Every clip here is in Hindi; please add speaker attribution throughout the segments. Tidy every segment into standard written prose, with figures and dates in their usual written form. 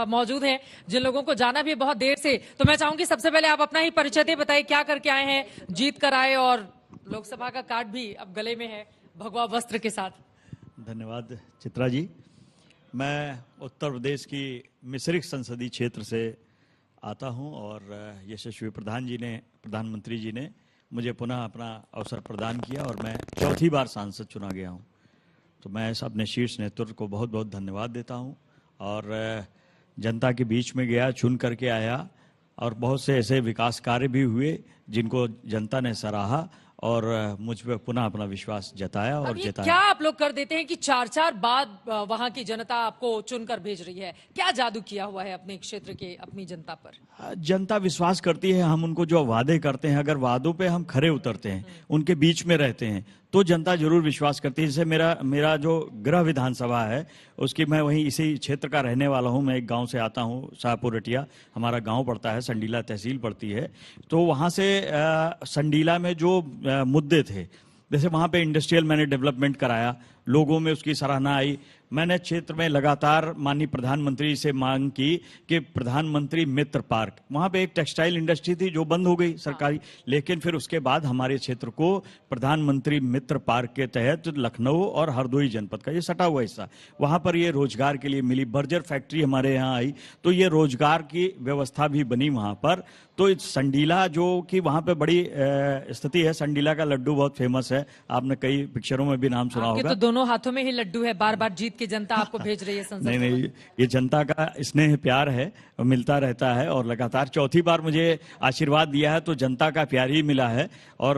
Speaker 1: मौजूद हैं जिन लोगों को जाना भी है बहुत देर से। तो मैं चाहूंगी सबसे पहले आप अपना ही परिचय दे, बताइए क्या करके आए हैं, जीत कर आए और लोकसभा का कार्ड भी अब गले में है भगवा वस्त्र के साथ।
Speaker 2: धन्यवाद चित्रा जी। मैं उत्तर प्रदेश की मिश्रिख संसदीय क्षेत्र से आता हूं और यशस्वी प्रधानमंत्री जी ने मुझे पुनः अपना अवसर प्रदान किया और मैं चौथी बार सांसद चुना गया हूं। तो मैं अपने शीर्ष नेतृत्व को बहुत बहुत धन्यवाद देता हूं और जनता के बीच में गया, चुन करके आया और बहुत से ऐसे विकास कार्य भी हुए जिनको जनता ने सराहा और मुझ पर पुनः अपना विश्वास जताया और जताया।
Speaker 1: क्या आप लोग कर देते हैं कि 4-4 बाद वहां की जनता आपको चुनकर भेज रही है? क्या जादू किया हुआ है अपने क्षेत्र के अपनी जनता पर?
Speaker 2: जनता विश्वास करती है, हम उनको जो वादे करते हैं, अगर वादों पे हम खरे उतरते हैं, उनके बीच में रहते हैं, तो जनता जरूर विश्वास करती है। जैसे मेरा जो गृह विधानसभा है उसकी, मैं वहीं इसी क्षेत्र का रहने वाला हूं। मैं एक गांव से आता हूं, शाहपुर रटिया हमारा गांव पड़ता है, संडीला तहसील पड़ती है। तो वहां से संडीला में जो मुद्दे थे, जैसे वहां पे इंडस्ट्रियल मैंने डेवलपमेंट कराया, लोगों में उसकी सराहना आई। मैंने क्षेत्र में लगातार माननीय प्रधानमंत्री से मांग की कि प्रधानमंत्री मित्र पार्क, वहां पे एक टेक्सटाइल इंडस्ट्री थी जो बंद हो गई सरकारी, लेकिन फिर उसके बाद हमारे क्षेत्र को प्रधानमंत्री मित्र पार्क के तहत लखनऊ और हरदोई जनपद का ये सटा हुआ हिस्सा, वहां पर ये रोजगार के लिए मिली। बर्जर फैक्ट्री हमारे यहाँ आई तो ये रोजगार की व्यवस्था भी बनी वहां पर। तो संडीला जो कि वहां पे बड़ी स्थिति है, संडीला का लड्डू बहुत फेमस है, आपने कई पिक्चरों में भी नाम सुना होगा।
Speaker 1: तो दोनों हाथों में ही लड्डू है, बार बार जीत के जनता आपको भेज रही है संसद।
Speaker 2: नहीं, ये जनता का स्नेह प्यार है, मिलता रहता है और लगातार चौथी बार मुझे आशीर्वाद दिया है तो जनता का प्यार ही मिला है। और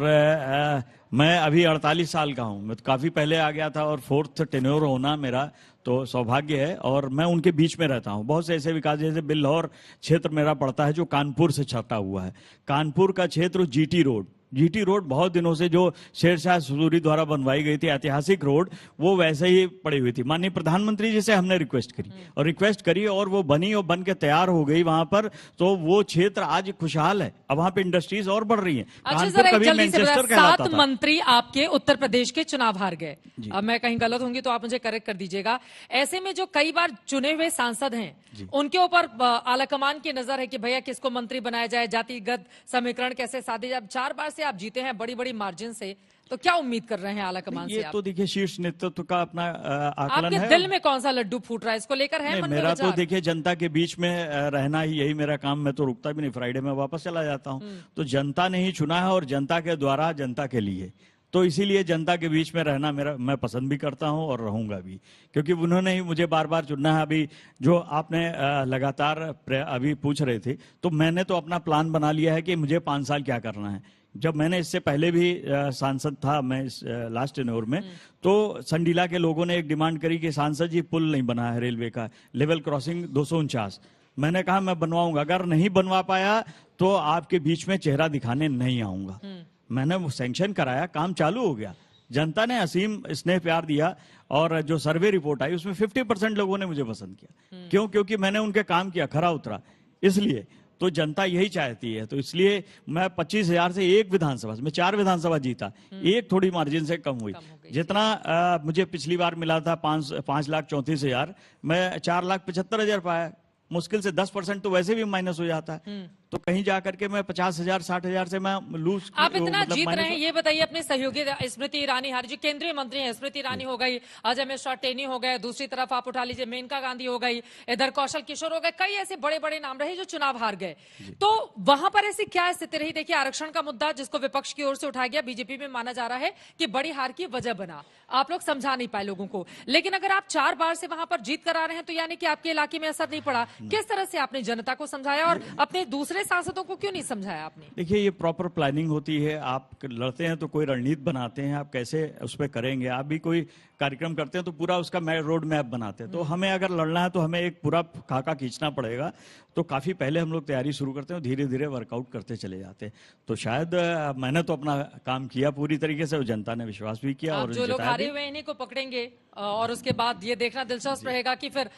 Speaker 2: मैं अभी 48 साल का हूं, मैं तो काफी पहले आ गया था और 4th टेन्योर होना मेरा तो सौभाग्य है और मैं उनके बीच में रहता हूं। बहुत से ऐसे विकास, जैसे बिल्हौर क्षेत्र मेरा पड़ता है जो कानपुर से छटा हुआ है, कानपुर का क्षेत्र जीटी रोड बहुत दिनों से जो शेरशाह सूरी द्वारा बनवाई गई थी ऐतिहासिक रोड, वो वैसे ही पड़ी हुई थी। माननीय प्रधानमंत्री जी से हमने रिक्वेस्ट करी और वो बनी और बन के तैयार हो गई वहां पर। तो वो क्षेत्र आज खुशहाल है, अब वहां पे इंडस्ट्रीज और बढ़ रही हैं।
Speaker 1: कानपुर कभी मैनचेस्टर कहलाता था। 7 मंत्री आपके उत्तर प्रदेश के चुनाव हार गए। अब मैं कहीं गलत होंगी तो आप मुझे करेक्ट कर दीजिएगा। ऐसे में जो कई बार चुने हुए सांसद हैं उनके ऊपर आलाकमान की नजर है कि भैया किसको मंत्री बनाया जाए, जातिगत समीकरण कैसे साधे जाए। 4 बार से आप जीते हैं बड़ी बड़ी मार्जिन से, तो क्या उम्मीद कर रहे हैं आलाकमान से?
Speaker 2: ये तो देखिए शीर्ष नेतृत्व का अपना आकलन
Speaker 1: आपके
Speaker 2: है।
Speaker 1: दिल में कौन सा लड्डू फूट रहा है, इसको लेकर है मन में
Speaker 2: मेरा
Speaker 1: विचार?
Speaker 2: तो देखिए जनता के बीच में रहना ही यही मेरा काम, मैं तो रुकता भी नहीं, फ्राइडे में वापस चला जाता हूँ। तो जनता ने ही चुना है और जनता के द्वारा जनता के लिए, तो इसीलिए जनता के बीच में रहना मैं पसंद भी करता हूं और रहूंगा भी, क्योंकि उन्होंने ही मुझे बार बार चुनना है। अभी जो आपने लगातार अभी पूछ रहे थे, तो मैंने तो अपना प्लान बना लिया है कि मुझे 5 साल क्या करना है। जब मैंने इससे पहले भी सांसद था, मैं इस लास्ट टेन्योर में, तो संडीला के लोगों ने एक डिमांड करी कि सांसद जी पुल नहीं बना है रेलवे का, लेवल क्रॉसिंग 249। मैंने कहा मैं बनवाऊंगा, अगर नहीं बनवा पाया तो आपके बीच में चेहरा दिखाने नहीं आऊंगा। मैंने वो सैंक्शन कराया, काम चालू हो गया, जनता ने असीम स्नेह प्यार दिया और जो सर्वे रिपोर्ट आई उसमें 50% लोगों ने मुझे पसंद किया। क्यों? क्योंकि मैंने उनके काम किया, खरा उतरा, इसलिए। तो जनता यही चाहती है, तो इसलिए मैं 25,000 से एक विधानसभा, मैं 4 विधानसभा जीता, एक थोड़ी मार्जिन से कम हुई। जितना मुझे पिछली बार मिला था 5,34,000, मैं 4,75,000 पाया। मुश्किल से 10% तो वैसे भी माइनस हो जाता है, तो कहीं जाकर के मैं 50,000 60,000 से मैं लूज।
Speaker 1: आप इतना जीत रहे हैं, ये बताइए अपने सहयोगी स्मृति ईरानी हारी जी केंद्रीय मंत्री हैं, स्मृति ईरानी हो गई, अजय मिश्रा टेनी हो गए, दूसरी तरफ आप उठा लीजिए मेनका गांधी हो गई, इधर कौशल किशोर हो गए, कई ऐसे बड़े बड़े नाम रहे जो चुनाव हार गए। तो वहां पर ऐसी क्या स्थिति रही? देखिए आरक्षण का मुद्दा जिसको विपक्ष की ओर से उठाया गया, बीजेपी में माना जा रहा है कि बड़ी हार की वजह बना, आप लोग समझा नहीं पाए लोगों को। लेकिन अगर आप 4 बार से वहां पर जीत कर आ रहे हैं तो यानी कि आपके इलाके में असर नहीं पड़ा। किस तरह से आपने जनता को समझाया और अपने दूसरे सांसदों को क्यों नहीं समझाया आपने?
Speaker 2: देखिए ये प्रॉपर प्लानिंग होती है, आप लड़ते हैं तो कोई रणनीति बनाते हैं, आप कैसे उस पर करेंगे। आप भी कोई कार्यक्रम करते हैं तो पूरा उसका रोड मैप बनाते हैं, तो हमें अगर लड़ना है तो हमें एक पूरा खाका खींचना पड़ेगा। तो काफी पहले हम लोग तैयारी शुरू करते हैं, धीरे धीरे वर्कआउट करते चले जाते हैं। तो शायद मैंने तो अपना काम किया पूरी तरीके से और जनता ने विश्वास भी किया। और
Speaker 1: जो लोग हारे हुए इन्हीं को पकड़ेंगे और उसके बाद ये देखना दिलचस्प रहेगा कि फिर